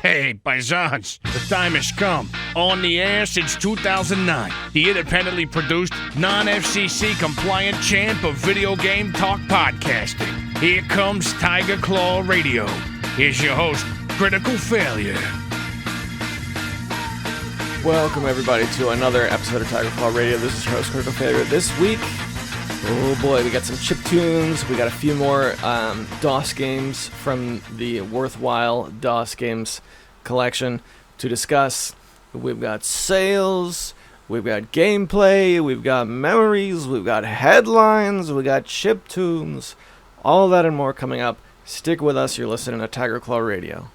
Hey, paisans, the time has come. On the air since 2009, the independently produced, non-FCC compliant champ of video game talk podcasting. Here comes Tiger Claw Radio. Here's your host, Critical Failure. Welcome, everybody, to another episode of Tiger Claw Radio. This is your host, Critical Failure. This week, oh boy, we got some chiptunes. We got a few more DOS games from the worthwhile DOS games collection to discuss. We've got sales, we've got gameplay, we've got memories, we've got headlines, we got chiptunes. All that and more coming up. Stick with us. You're listening to Tiger Claw Radio.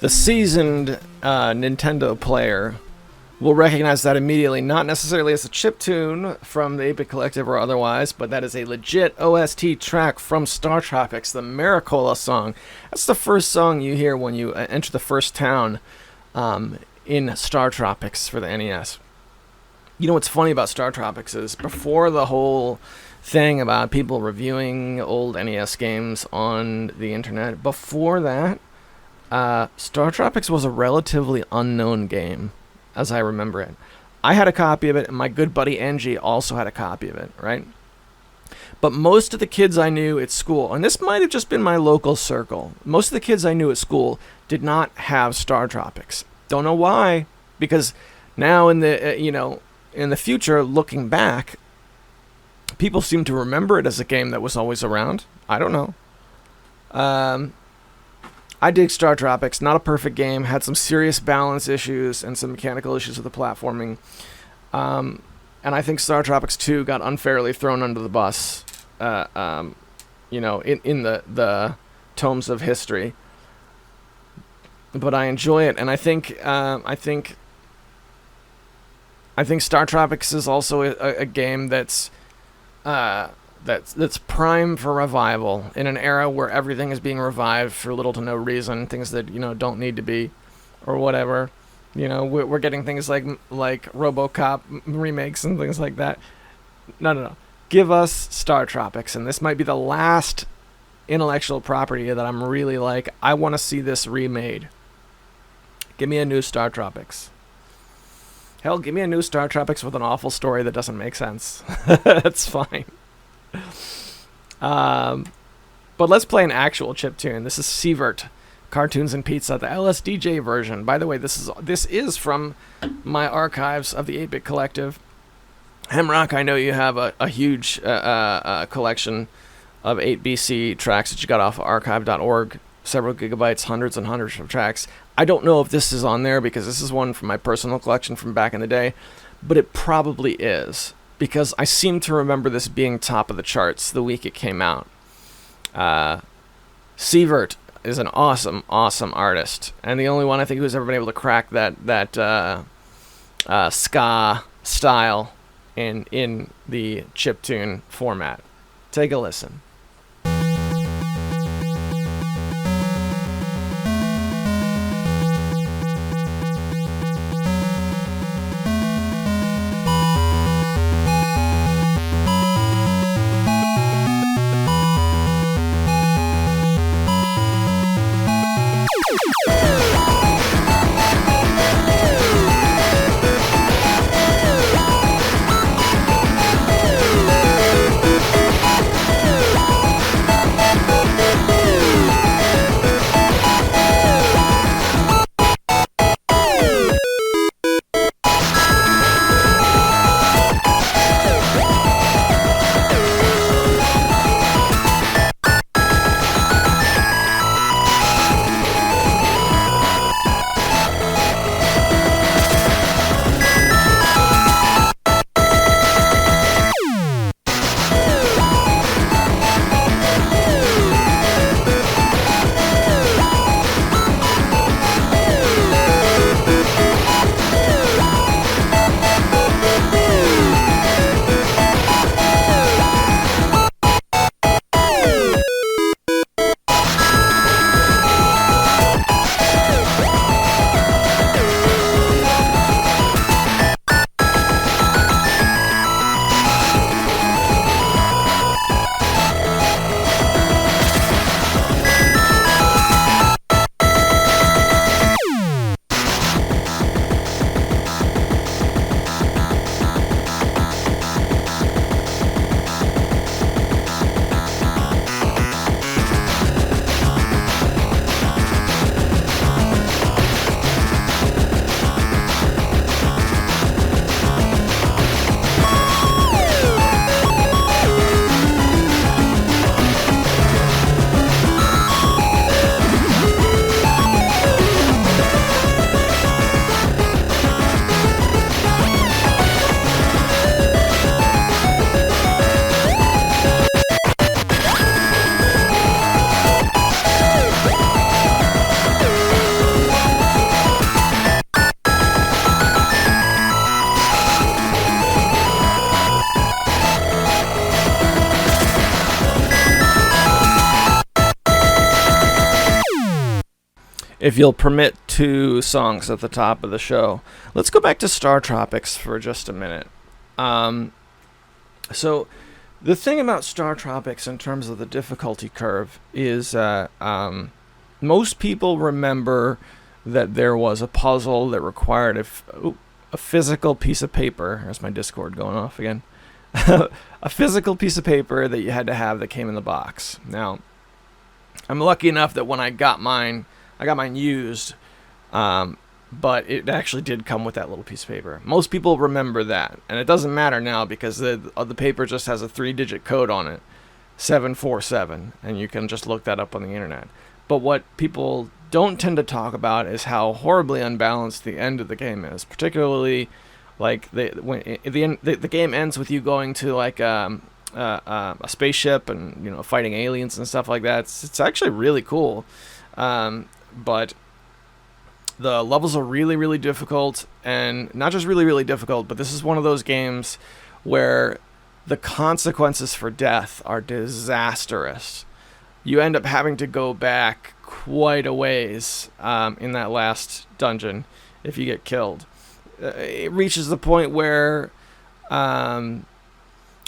The seasoned Nintendo player will recognize that immediately, not necessarily as a chiptune from the 8-Bit Collective or otherwise, but that is a legit OST track from Startropics, the Maricola song. That's the first song you hear when you enter the first town in Startropics for the NES. You know what's funny about Startropics is before the whole thing about people reviewing old NES games on the internet, before that, Startropics was a relatively unknown game, as I remember it. I had a copy of it, and my good buddy Angie also had a copy of it, right? But most of the kids I knew at school, and this might have just been my local circle, most of the kids I knew at school did not have Startropics. Don't know why, because now in the in the future, looking back, people seem to remember it as a game that was always around. I don't know. I dig Startropics. Not a perfect game. Had some serious balance issues and some mechanical issues with the platforming. And I think Startropics 2 got unfairly thrown under the bus, in the tomes of history. But I enjoy it, and I think Startropics is also a game that's prime for revival in an era where everything is being revived for little to no reason, things that don't need to be, or whatever. We're getting things like RoboCop remakes and things like that. No. Give us Startropics, and this might be the last intellectual property that I'm really like, I want to see this remade. Give me a new Startropics. Hell, give me a new Startropics with an awful story that doesn't make sense. That's fine. But let's play an actual chiptune. This is Sievert, Cartoons and Pizza, the LSDJ version. By the way, this is from my archives of the 8-Bit Collective. Hemrock, I know you have a huge collection of 8BC tracks that you got off of archive.org. Several gigabytes, hundreds and hundreds of tracks. I don't know if this is on there because this is one from my personal collection from back in the day, but it probably is, because I seem to remember this being top of the charts the week it came out. Sievert is an awesome, awesome artist, and the only one I think who's ever been able to crack that ska style in the chiptune format. Take a listen. if you'll permit 2 songs at the top of the show. Let's go back to Startropics for just a minute. So the thing about Startropics in terms of the difficulty curve is most people remember that there was a puzzle that required a physical piece of paper. There's my Discord going off again. A physical piece of paper that you had to have that came in the box. Now, I'm lucky enough that when I got mine used, but it actually did come with that little piece of paper. Most people remember that, and it doesn't matter now because the paper just has a 3-digit code on it, 747, and you can just look that up on the internet. But what people don't tend to talk about is how horribly unbalanced the end of the game is, particularly like the game ends with you going to like a spaceship and fighting aliens and stuff like that. It's actually really cool, but the levels are really, really difficult, and not just really, really difficult, but this is one of those games where the consequences for death are disastrous. You end up having to go back quite a ways in that last dungeon if you get killed. It reaches the point where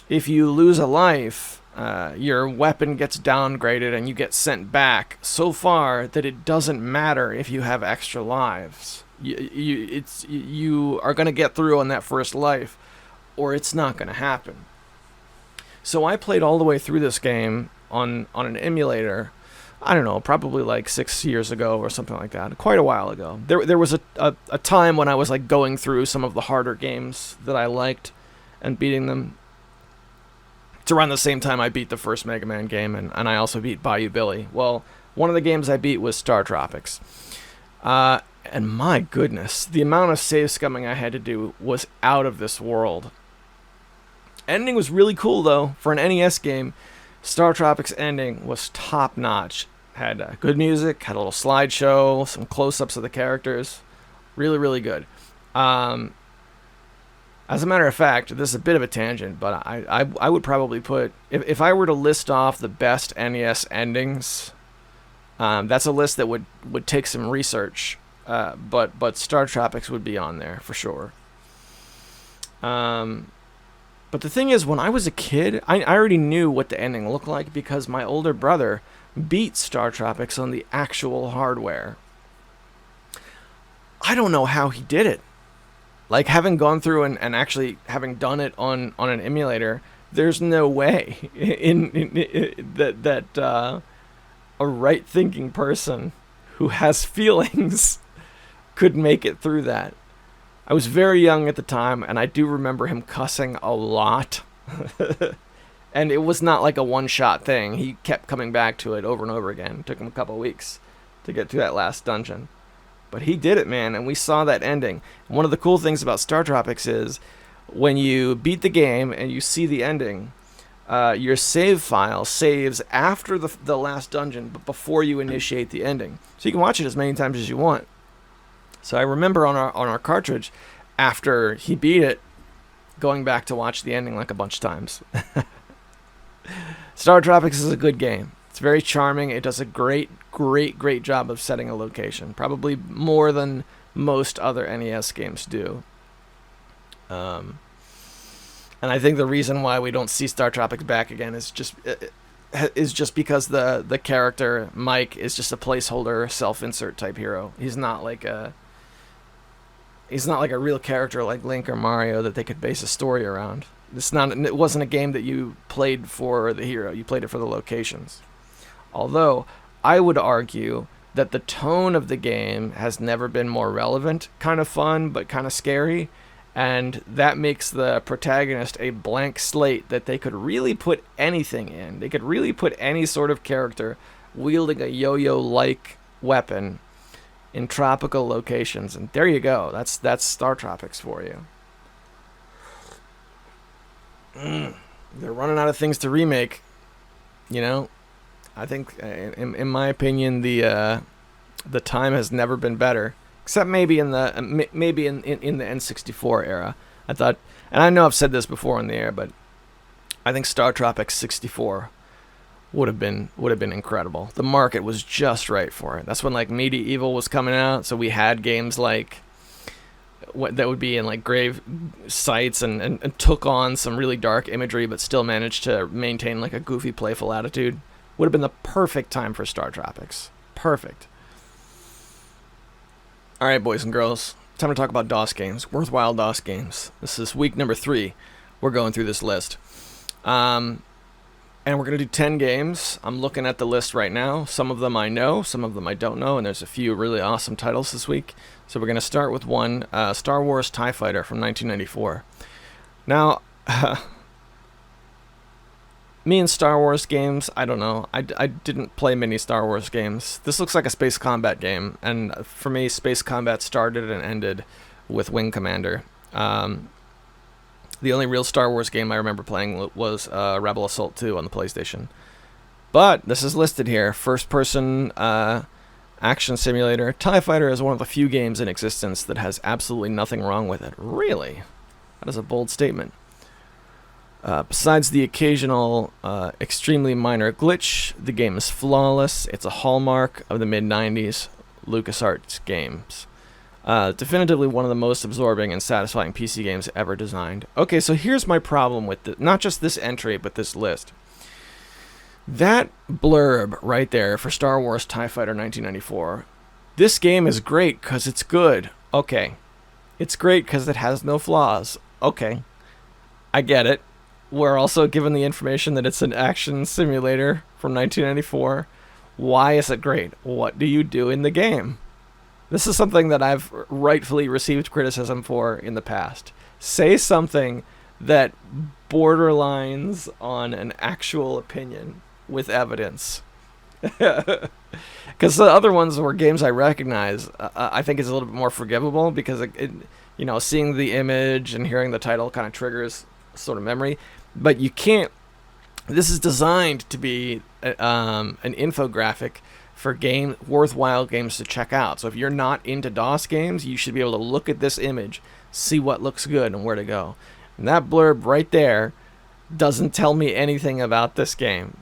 if you lose a life, your weapon gets downgraded and you get sent back so far that it doesn't matter if you have extra lives. You are going to get through on that first life, or it's not going to happen. So I played all the way through this game on an emulator. I don't know, probably like 6 years ago or something like that. Quite a while ago. There was a time when I was like going through some of the harder games that I liked and beating them. It's around the same time I beat the first Mega Man game, and I also beat Bayou Billy. Well, one of the games I beat was Startropics. And my goodness, the amount of save scumming I had to do was out of this world. Ending was really cool, though. For an NES game, Startropics ending was top-notch. Had good music, had a little slideshow, some close-ups of the characters. Really, really good. As a matter of fact, this is a bit of a tangent, but I would probably put... If I were to list off the best NES endings, that's a list that would take some research, but Startropics would be on there, for sure. But the thing is, when I was a kid, I already knew what the ending looked like because my older brother beat Startropics on the actual hardware. I don't know how he did it. Like, having gone through and actually having done it on an emulator, there's no way that a right-thinking person who has feelings could make it through that. I was very young at the time, and I do remember him cussing a lot. And it was not like a one-shot thing. He kept coming back to it over and over again. It took him a couple of weeks to get to that last dungeon. But he did it, man, and we saw that ending. And one of the cool things about Startropics is when you beat the game and you see the ending, your save file saves after the last dungeon, but before you initiate the ending. So you can watch it as many times as you want. So I remember on our cartridge, after he beat it, going back to watch the ending like a bunch of times. Startropics is a good game. It's very charming. It does a great job of setting a location. Probably more than most other NES games do. And I think the reason why we don't see Startropics back again is just because the character Mike is just a placeholder, self-insert type hero. He's not like a real character like Link or Mario that they could base a story around. It wasn't a game that you played for the hero. You played it for the locations. Although, I would argue that the tone of the game has never been more relevant. Kind of fun, but kind of scary. And that makes the protagonist a blank slate that they could really put anything in. They could really put any sort of character wielding a yo-yo-like weapon in tropical locations. And there you go. That's Startropics for you. They're running out of things to remake, you know. I think, in my opinion, the time has never been better, except maybe in the N64 era. I thought, and I know I've said this before on the air, but I think Startropics 64 would have been incredible. The market was just right for it. That's when like Medieval was coming out, so we had games like what that would be in like grave sites and took on some really dark imagery, but still managed to maintain like a goofy, playful attitude. Would have been the perfect time for Startropics. Perfect. All right, boys and girls, time to talk about DOS games, worthwhile DOS games. This is week number 3. We're going through this list. And we're going to do 10 games. I'm looking at the list right now. Some of them I know, some of them I don't know, and there's a few really awesome titles this week. So we're going to start with one, Star Wars TIE Fighter from 1994. Now, me and Star Wars games, I don't know. I didn't play many Star Wars games. This looks like a space combat game, and for me, space combat started and ended with Wing Commander. The only real Star Wars game I remember playing was Rebel Assault 2 on the PlayStation. But this is listed here. First-person action simulator. TIE Fighter is one of the few games in existence that has absolutely nothing wrong with it. Really? That is a bold statement. Besides the occasional extremely minor glitch, the game is flawless. It's a hallmark of the mid-90s LucasArts games. Definitively one of the most absorbing and satisfying PC games ever designed. Okay, so here's my problem with not just this entry, but this list. That blurb right there for Star Wars TIE Fighter 1994. This game is great because it's good. Okay. It's great because it has no flaws. Okay. I get it. We're also given the information that it's an action simulator from 1994. Why is it great? What do you do in the game? This is something that I've rightfully received criticism for in the past. Say something that borderlines on an actual opinion with evidence. Because the other ones were games I recognize, I think is a little bit more forgivable because, seeing the image and hearing the title kind of triggers sort of memory. But you can't... This is designed to be an infographic for worthwhile games to check out. So if you're not into DOS games, you should be able to look at this image, see what looks good and where to go. And that blurb right there doesn't tell me anything about this game.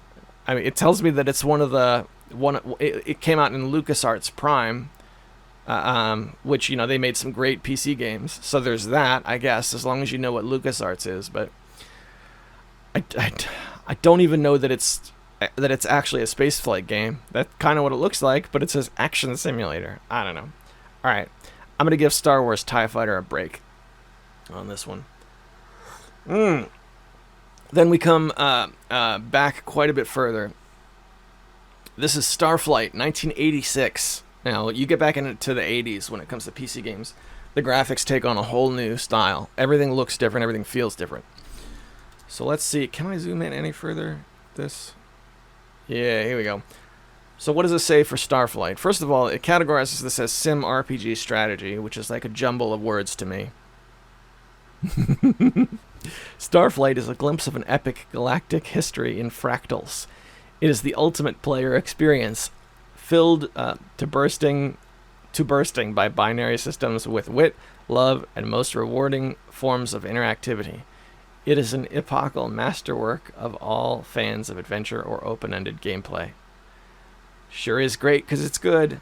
I mean, it tells me that it's it came out in LucasArts Prime, which, they made some great PC games. So there's that, I guess, as long as you know what LucasArts is. But I don't even know that it's actually a spaceflight game. That's kind of what it looks like, but it says action simulator. I don't know. All right, I'm going to give Star Wars TIE Fighter a break on this one. Then we come back quite a bit further. This is Starflight, 1986. Now, you get back into the 80s when it comes to PC games. The graphics take on a whole new style. Everything looks different. Everything feels different. So let's see. Can I zoom in any further? Yeah, here we go. So what does it say for Starflight? First of all, it categorizes this as Sim RPG strategy, which is like a jumble of words to me. Starflight is a glimpse of an epic galactic history in fractals. It is the ultimate player experience, filled to bursting by binary systems with wit, love, and most rewarding forms of interactivity. It is an epochal masterwork of all fans of adventure or open-ended gameplay. Sure is great because it's good.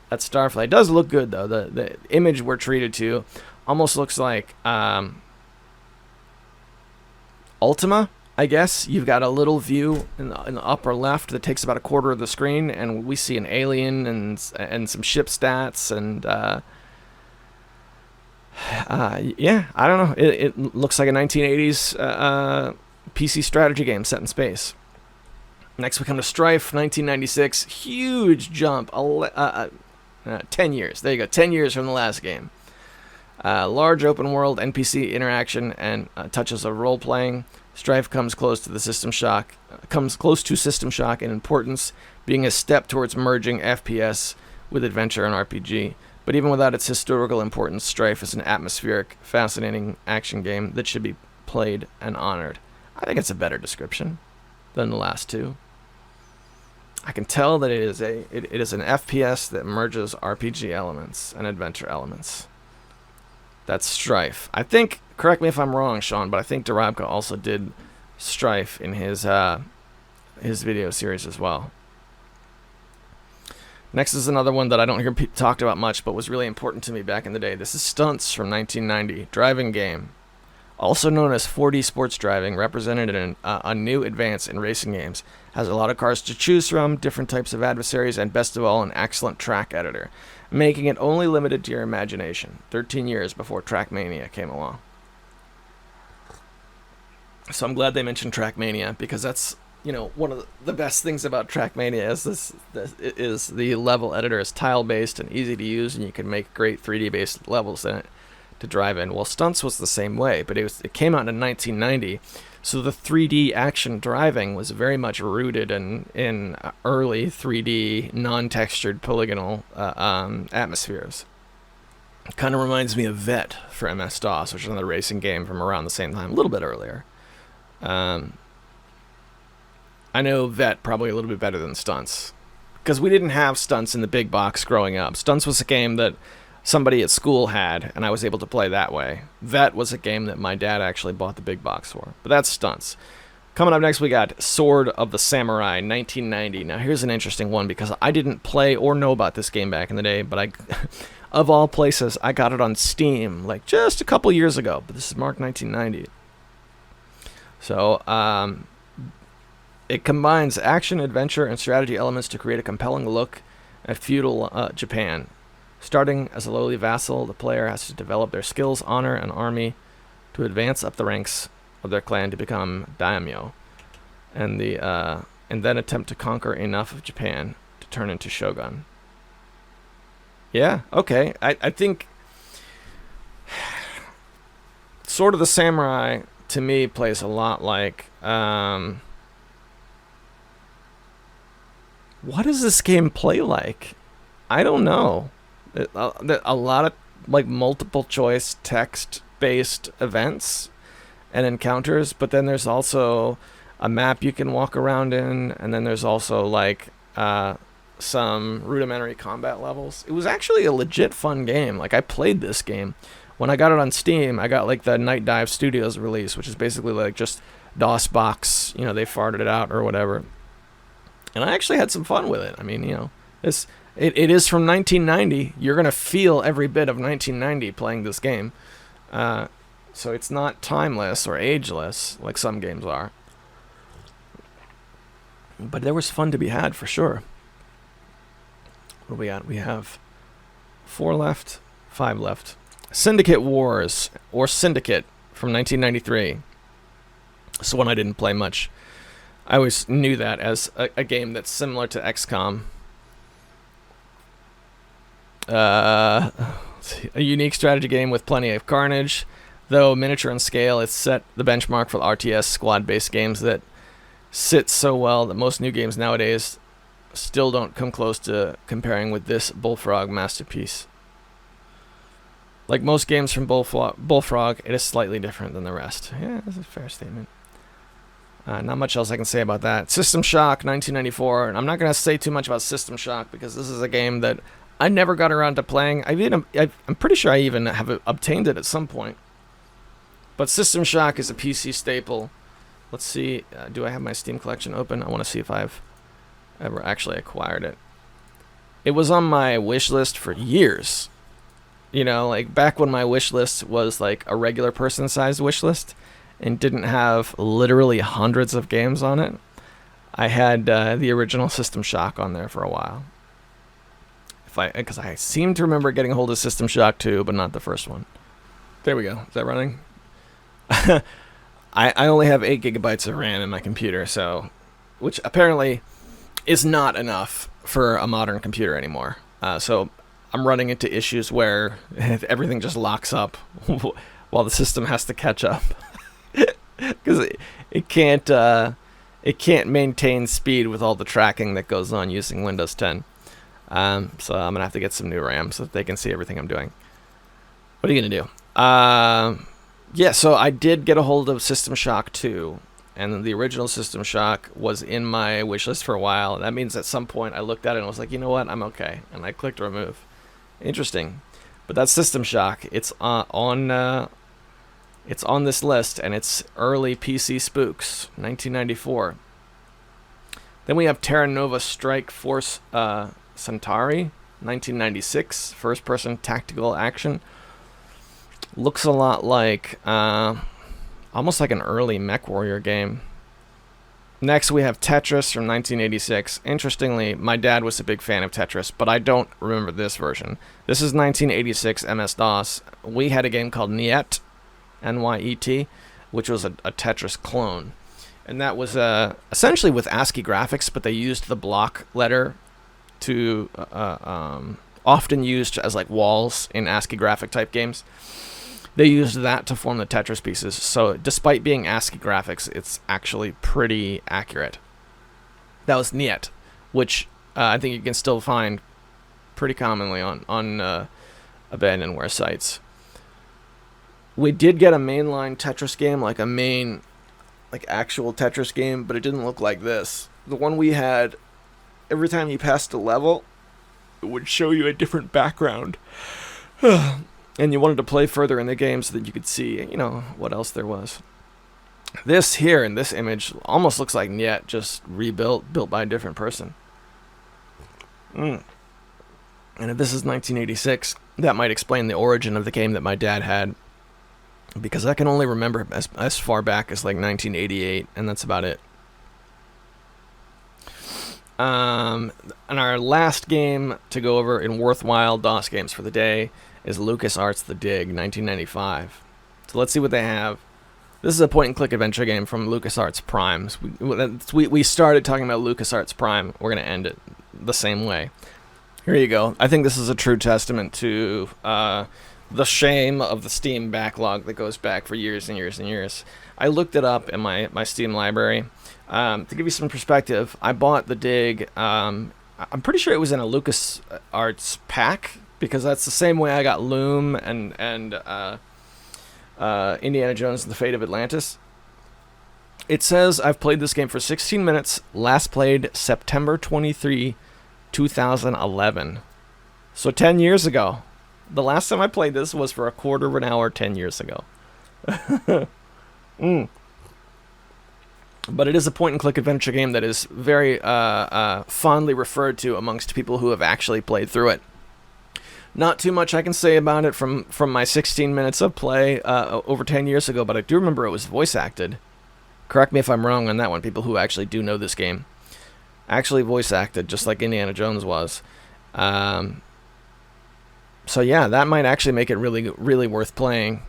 That Starflight. It does look good, though. The image we're treated to almost looks like Ultima, I guess. You've got a little view in the upper left that takes about a quarter of the screen, and we see an alien and some ship stats and... yeah, I don't know. It looks like a 1980s PC strategy game set in space. Next we come to Strife, 1996. Huge jump. 10 years. There you go. 10 years from the last game. Large open world NPC interaction and touches of role playing. Strife comes close to System Shock in importance, being a step towards merging FPS with adventure and RPG. But even without its historical importance, Strife is an atmospheric, fascinating action game that should be played and honored. I think it's a better description than the last two. I can tell that it is an FPS that merges RPG elements and adventure elements. That's Strife. I think, correct me if I'm wrong, Sean, but I think Darabka also did Strife in his his video series as well. Next is another one that I don't hear talked about much, but was really important to me back in the day. This is Stunts from 1990, driving game. Also known as 4D sports driving, represented in a new advance in racing games. Has a lot of cars to choose from, different types of adversaries, and best of all, an excellent track editor, making it only limited to your imagination. 13 years before Trackmania came along. So I'm glad they mentioned Trackmania, because that's, you know, one of the best things about Trackmania is the level editor is tile-based and easy to use, and you can make great 3D-based levels in it to drive in. Well, Stunts was the same way, but it came out in 1990, so the 3D action driving was very much rooted in early 3D non-textured polygonal atmospheres. It kind of reminds me of Vet for MS-DOS, which is another racing game from around the same time, a little bit earlier. I know Vet probably a little bit better than Stunts, because we didn't have Stunts in the big box growing up. Stunts was a game that somebody at school had, and I was able to play that way. Vet was a game that my dad actually bought the big box for. But that's Stunts. Coming up next, we got Sword of the Samurai, 1990. Now, here's an interesting one, because I didn't play or know about this game back in the day, but I, of all places, I got it on Steam, like, just a couple years ago. But this is marked 1990. So, it combines action, adventure, and strategy elements to create a compelling look at feudal Japan. Starting as a lowly vassal, the player has to develop their skills, honor, and army to advance up the ranks of their clan to become daimyo, and then attempt to conquer enough of Japan to turn into shogun. Yeah, okay. I think Sword of the Samurai, to me, plays a lot like... what does this game play like? I don't know. A lot of like multiple choice text-based events and encounters, but then there's also a map you can walk around in, and then there's also like some rudimentary combat levels. It was actually a legit fun game. Like, I played this game. When I got it on Steam, I got like the Night Dive Studios release, which is basically like just DOSBox, you know, they farted it out or whatever. And I actually had some fun with it. I mean, you know, it is from 1990. You're going to feel every bit of 1990 playing this game. So it's not timeless or ageless like some games are. But there was fun to be had for sure. What do we got? We have 4 left, 5 left. Syndicate Wars, or Syndicate, from 1993. It's one I didn't play much. I always knew that as a game that's similar to XCOM. A unique strategy game with plenty of carnage. Though miniature in scale, it's set the benchmark for RTS squad-based games that sit so well that most new games nowadays still don't come close to comparing with this Bullfrog masterpiece. Like most games from Bullfrog, it is slightly different than the rest. Yeah, that's a fair statement. Not much else I can say about that. System Shock, 1994. And I'm not going to say too much about System Shock because this is a game that I never got around to playing. I'm pretty sure I even have obtained it at some point. But System Shock is a PC staple. Let's see. Do I have my Steam collection open? I want to see if I've ever actually acquired it. It was on my wish list for years. You know, like back when my wish list was like a regular person-sized wish list and didn't have literally hundreds of games on it. I had the original System Shock on there for a while. Because I seem to remember getting a hold of System Shock 2, but not the first one. There we go. Is that running? I only have 8 gigabytes of RAM in my computer, so which apparently is not enough for a modern computer anymore. So I'm running into issues where everything just locks up while the system has to catch up. Because it can't maintain speed with all the tracking that goes on using Windows 10. So I'm gonna have to get some new RAM so that they can see everything I'm doing. What are you gonna do? Yeah, so I did get a hold of System Shock 2, and the original System Shock was in my wish list for a while. That means at some point I looked at it and was like, you know what, I'm okay, and I clicked remove. Interesting, but that's System Shock. It's on this list, and it's early PC spooks, 1994. Then we have Terra Nova Strike Force Centauri, 1996, first-person tactical action. Looks a lot like, almost like an early MechWarrior game. Next, we have Tetris from 1986. Interestingly, my dad was a big fan of Tetris, but I don't remember this version. This is 1986 MS-DOS. We had a game called Nyet, N-Y-E-T, which was a Tetris clone. And that was essentially with ASCII graphics, but they used the block letter to often used as like walls in ASCII graphic type games. They used that to form the Tetris pieces. So despite being ASCII graphics, it's actually pretty accurate. That was Nyet, which I think you can still find pretty commonly on abandonware sites. We did get a mainline Tetris game, like a main, like actual Tetris game, but it didn't look like this. The one we had, every time you passed a level, it would show you a different background. And you wanted to play further in the game so that you could see, you know, what else there was. This here in this image almost looks like Nyet, just rebuilt, built by a different person. And if this is 1986, that might explain the origin of the game that my dad had, because I can only remember as far back as like 1988, and that's about it. And our last game to go over in worthwhile DOS games for the day is LucasArts The Dig, 1995. So let's see what they have. This is a point-and-click adventure game from LucasArts Prime. We started talking about LucasArts Prime. We're going to end it the same way. Here you go. I think this is a true testament to the shame of the Steam backlog that goes back for years and years and years. I looked it up in my Steam library. To give you some perspective, I bought The Dig. I'm pretty sure it was in a LucasArts pack, because that's the same way I got Loom and Indiana Jones and the Fate of Atlantis. It says I've played this game for 16 minutes, last played September 23, 2011. So 10 years ago. The last time I played this was for a quarter of an hour 10 years ago. But it is a point-and-click adventure game that is very fondly referred to amongst people who have actually played through it. Not too much I can say about it from my 16 minutes of play over 10 years ago, but I do remember it was voice acted. Correct me if I'm wrong on that one, people who actually do know this game. Actually voice acted, just like Indiana Jones was. So yeah, that might actually make it really, really worth playing.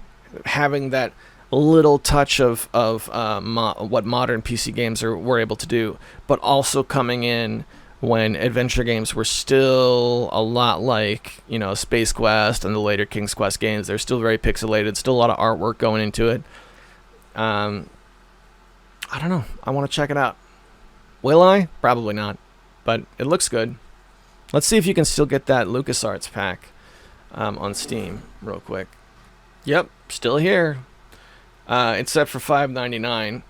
Having that little touch of what modern PC games were able to do, but also coming in when adventure games were still a lot like, you know, Space Quest and the later King's Quest games. They're still very pixelated, still a lot of artwork going into it. I don't know. I want to check it out. Will I? Probably not. But it looks good. Let's see if you can still get that LucasArts pack on Steam real quick. Yep, still here. It's set for $5.99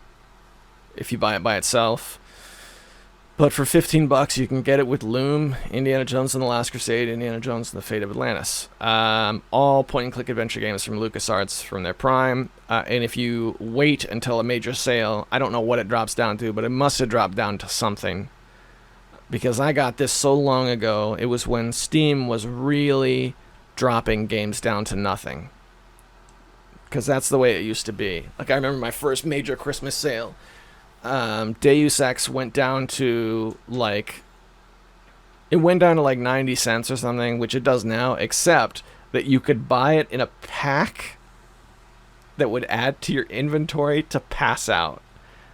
if you buy it by itself. But for $15, you can get it with Loom, Indiana Jones and the Last Crusade, Indiana Jones and the Fate of Atlantis. All point-and-click adventure games from LucasArts from their prime. And if you wait until a major sale, I don't know what it drops down to, but it must have dropped down to something. Because I got this so long ago, it was when Steam was really dropping games down to nothing. Because that's the way it used to be. Like, I remember my first major Christmas sale. Deus Ex went down to like 90 cents or something, which it does now, except that you could buy it in a pack that would add to your inventory to pass out.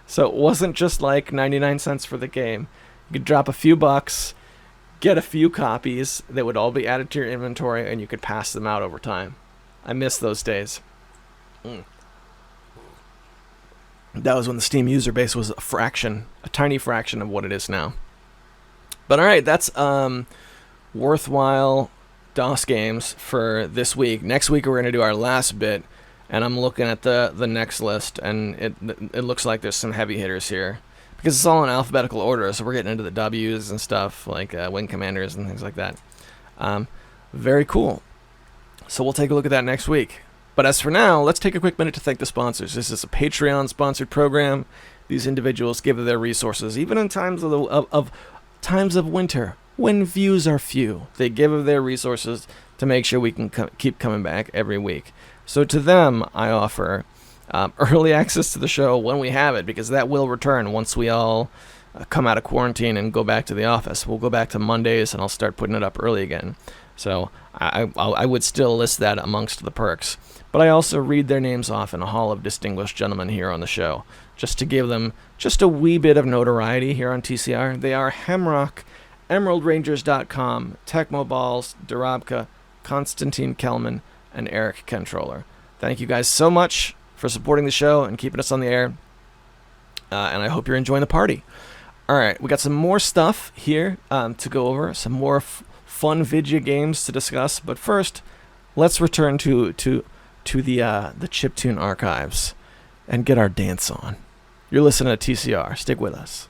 So it wasn't just like 99 cents for the game. You could drop a few bucks, get a few copies that would all be added to your inventory, and you could pass them out over time. I miss those days. That was when the Steam user base was a tiny fraction of what it is now. But alright, that's worthwhile DOS games for this week. Next week we're going to do our last bit, and I'm looking at the next list, and it looks like there's some heavy hitters here. Because it's all in alphabetical order, so we're getting into the W's and stuff, like Wing Commanders and things like that. Very cool. So we'll take a look at that next week. But as for now, let's take a quick minute to thank the sponsors. This is a Patreon-sponsored program. these individuals give of their resources, even in times of times of winter when views are few. They give of their resources to make sure we can keep coming back every week. So to them, I offer early access to the show when we have it, because that will return once we all come out of quarantine and go back to the office. We'll go back to Mondays, and I'll start putting it up early again. So I would still list that amongst the perks. But I also read their names off in a hall of distinguished gentlemen here on the show, just to give them just a wee bit of notoriety here on TCR. They are Hemrock, EmeraldRangers.com, Tecmo Balls, Durabka, Konstantin Kelman, and Eric Controller. Thank you guys so much for supporting the show and keeping us on the air. And I hope you're enjoying the party. All right, we got some more stuff here to go over, some more fun video games to discuss. But first, let's return to the chiptune archives and get our dance on. You're listening to TCR. Stick with us.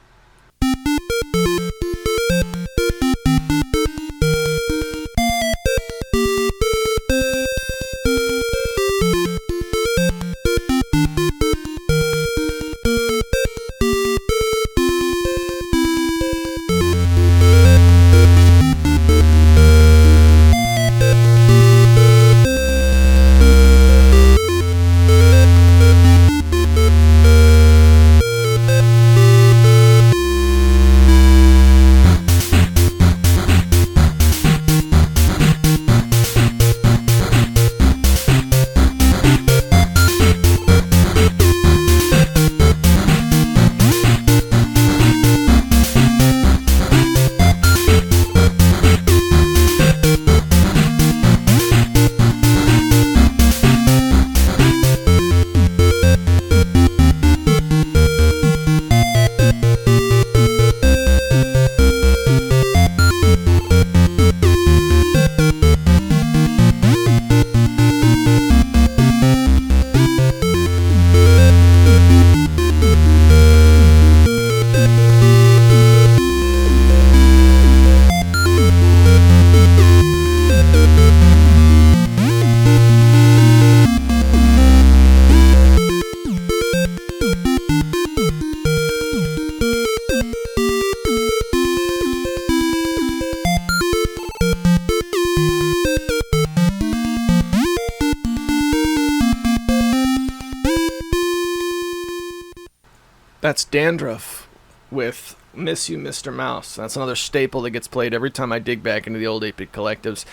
That's Dandruff with Miss You, Mr. Mouse. That's another staple that gets played every time I dig back into the old 8-bit collectives,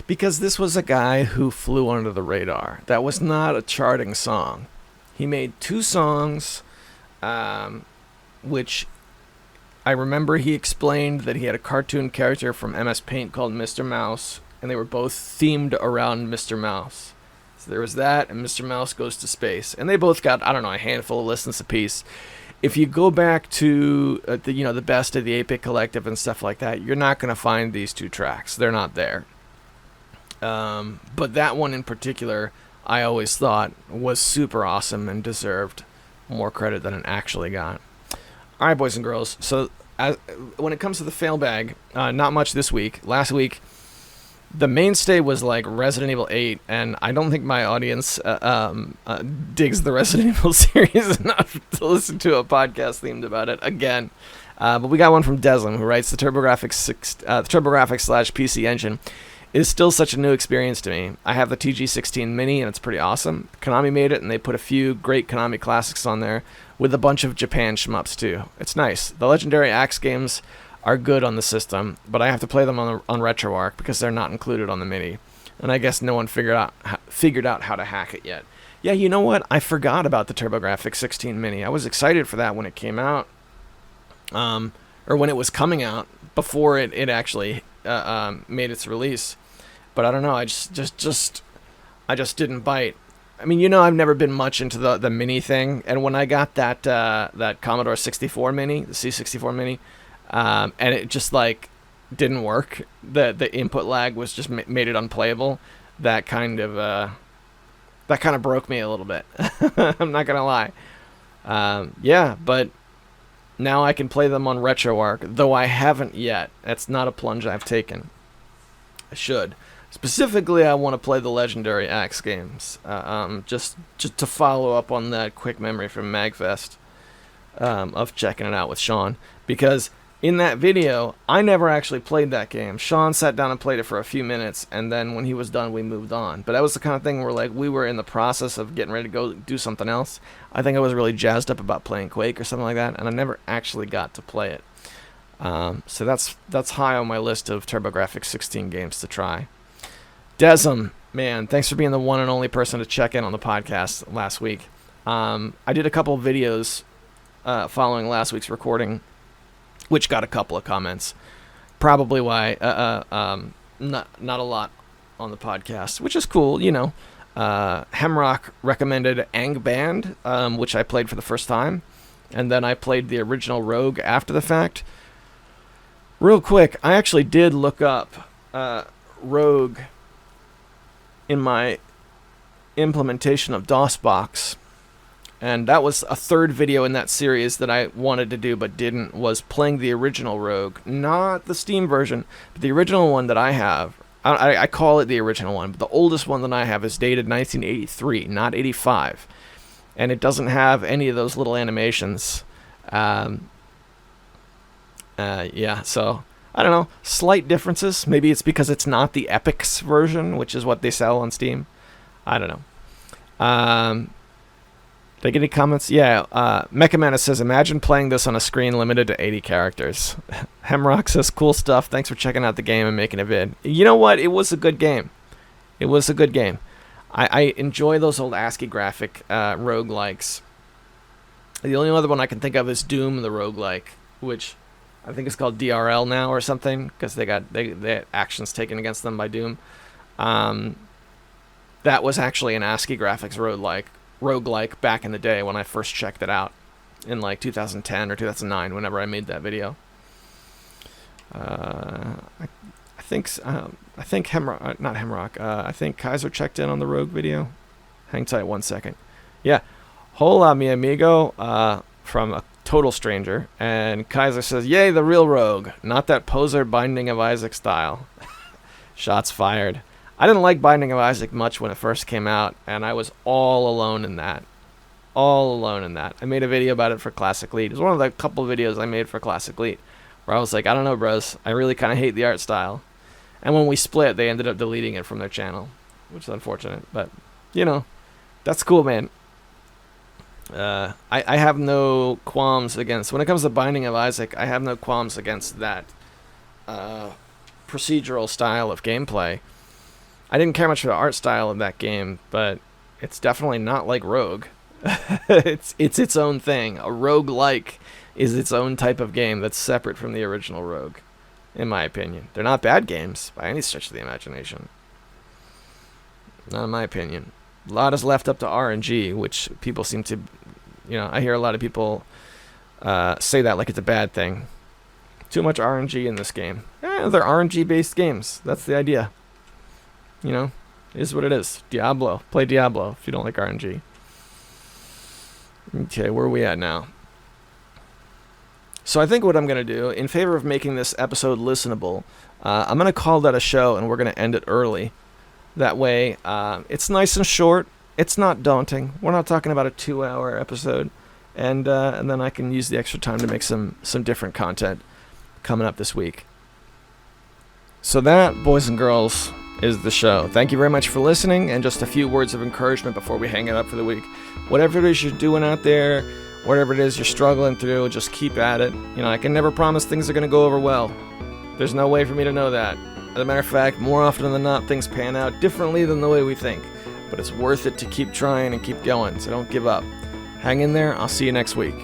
because this was a guy who flew under the radar. That was not a charting song. He made 2 songs, which I remember he explained that he had a cartoon character from MS Paint called Mr. Mouse, and they were both themed around Mr. Mouse. So there was that, and Mr. Mouse Goes to Space. And they both got, I don't know, a handful of listens apiece. If you go back to the best of the 8-bit collective and stuff like that, you're not going to find these 2 tracks. They're not there. But that one in particular, I always thought was super awesome and deserved more credit than it actually got. All right, boys and girls. So when it comes to the fail bag, not much this week. Last week, the mainstay was like Resident Evil 8, and I don't think my audience digs the Resident Evil series enough to listen to a podcast themed about it again. But we got one from Deslin, who writes the TurboGrafx/PC engine is still such a new experience to me. I have the TG16 Mini, and it's pretty awesome. Konami made it, and they put a few great Konami classics on there with a bunch of Japan shmups too. It's nice. The legendary Axe games are good on the system, but I have to play them on RetroArch because they're not included on the Mini, and I guess no one figured out how to hack it yet. Yeah, you know what? I forgot about the TurboGrafx 16 Mini. I was excited for that when it came out, or when it was coming out before it actually made its release. But I don't know. I just didn't bite. I mean, I've never been much into the Mini thing, and when I got that Commodore 64 Mini, the C64 Mini. And it just didn't work. The input lag was just made it unplayable. That kind of broke me a little bit. I'm not gonna lie. Yeah, but now I can play them on RetroArch, though I haven't yet. That's not a plunge I've taken. I should. Specifically, I want to play the legendary Axe games. Just to follow up on that quick memory from MagFest. of checking it out with Sean, because in that video, I never actually played that game. Sean sat down and played it for a few minutes, and then when he was done, we moved on. But that was the kind of thing where, like, we were in the process of getting ready to go do something else. I think I was really jazzed up about playing Quake or something like that, and I never actually got to play it. So that's high on my list of TurboGrafx 16 games to try. Desm, man, thanks for being the one and only person to check in on the podcast last week. I did a couple of videos following last week's recording, which got a couple of comments. Probably why not a lot on the podcast, which is cool, you know. Hemrock recommended Angband, which I played for the first time, and then I played the original Rogue after the fact. Real quick, I actually did look up Rogue in my implementation of DOSBox, and that was a third video in that series that I wanted to do but didn't, was playing the original Rogue. Not the Steam version, but the original one that I have. I call it the original one, but the oldest one that I have is dated 1983, not 85. And it doesn't have any of those little animations. Yeah, so, I don't know. Slight differences. Maybe it's because it's not the Epics version, which is what they sell on Steam. I don't know. Did I get any comments? Yeah, Mechamana says, imagine playing this on a screen limited to 80 characters. Hemrock says, cool stuff. Thanks for checking out the game and making a vid. You know what? It was a good game. It was a good game. I enjoy those old ASCII graphic roguelikes. The only other one I can think of is Doom, the roguelike, which I think is called DRL now or something, because they had actions taken against them by Doom. That was actually an ASCII graphics roguelike back in the day when I first checked it out in like 2010 or 2009, whenever I made that video. I think Hemrock, not Hemrock. I think Kaiser checked in on the Rogue video. Hang tight 1 second. Yeah, hola mi amigo, from a total stranger, and Kaiser says, "Yay, the real Rogue, not that poser Binding of Isaac style." Shots fired. I didn't like Binding of Isaac much when it first came out, and I was all alone in that. All alone in that. I made a video about it for Classic Lead. It was one of the couple videos I made for Classic Lead, where I was like, I don't know, bros, I really kind of hate the art style. And when we split, they ended up deleting it from their channel, which is unfortunate, but, you know, that's cool, man. I have no qualms against, when it comes to Binding of Isaac, I have no qualms against that procedural style of gameplay. I didn't care much for the art style of that game, but it's definitely not like Rogue. It's its own thing. A roguelike is its own type of game that's separate from the original Rogue, in my opinion. They're not bad games by any stretch of the imagination. Not in my opinion. A lot is left up to RNG, which people seem to, you know, I hear a lot of people say that like it's a bad thing. Too much RNG in this game. They're RNG-based games. That's the idea. You know, it is what it is. Diablo. Play Diablo if you don't like RNG. Okay, where are we at now? So I think what I'm going to do, in favor of making this episode listenable, I'm going to call that a show, and we're going to end it early. That way, it's nice and short. It's not daunting. We're not talking about a 2-hour episode. And then I can use the extra time to make some different content coming up this week. So that, boys and girls, is the show. Thank you very much for listening, and just a few words of encouragement before we hang it up for the week. Whatever it is you're doing out there, whatever it is you're struggling through, just keep at it. You know, I can never promise things are going to go over well. There's no way for me to know that. As a matter of fact, more often than not, things pan out differently than the way we think. But it's worth it to keep trying and keep going, so don't give up. Hang in there. I'll see you next week.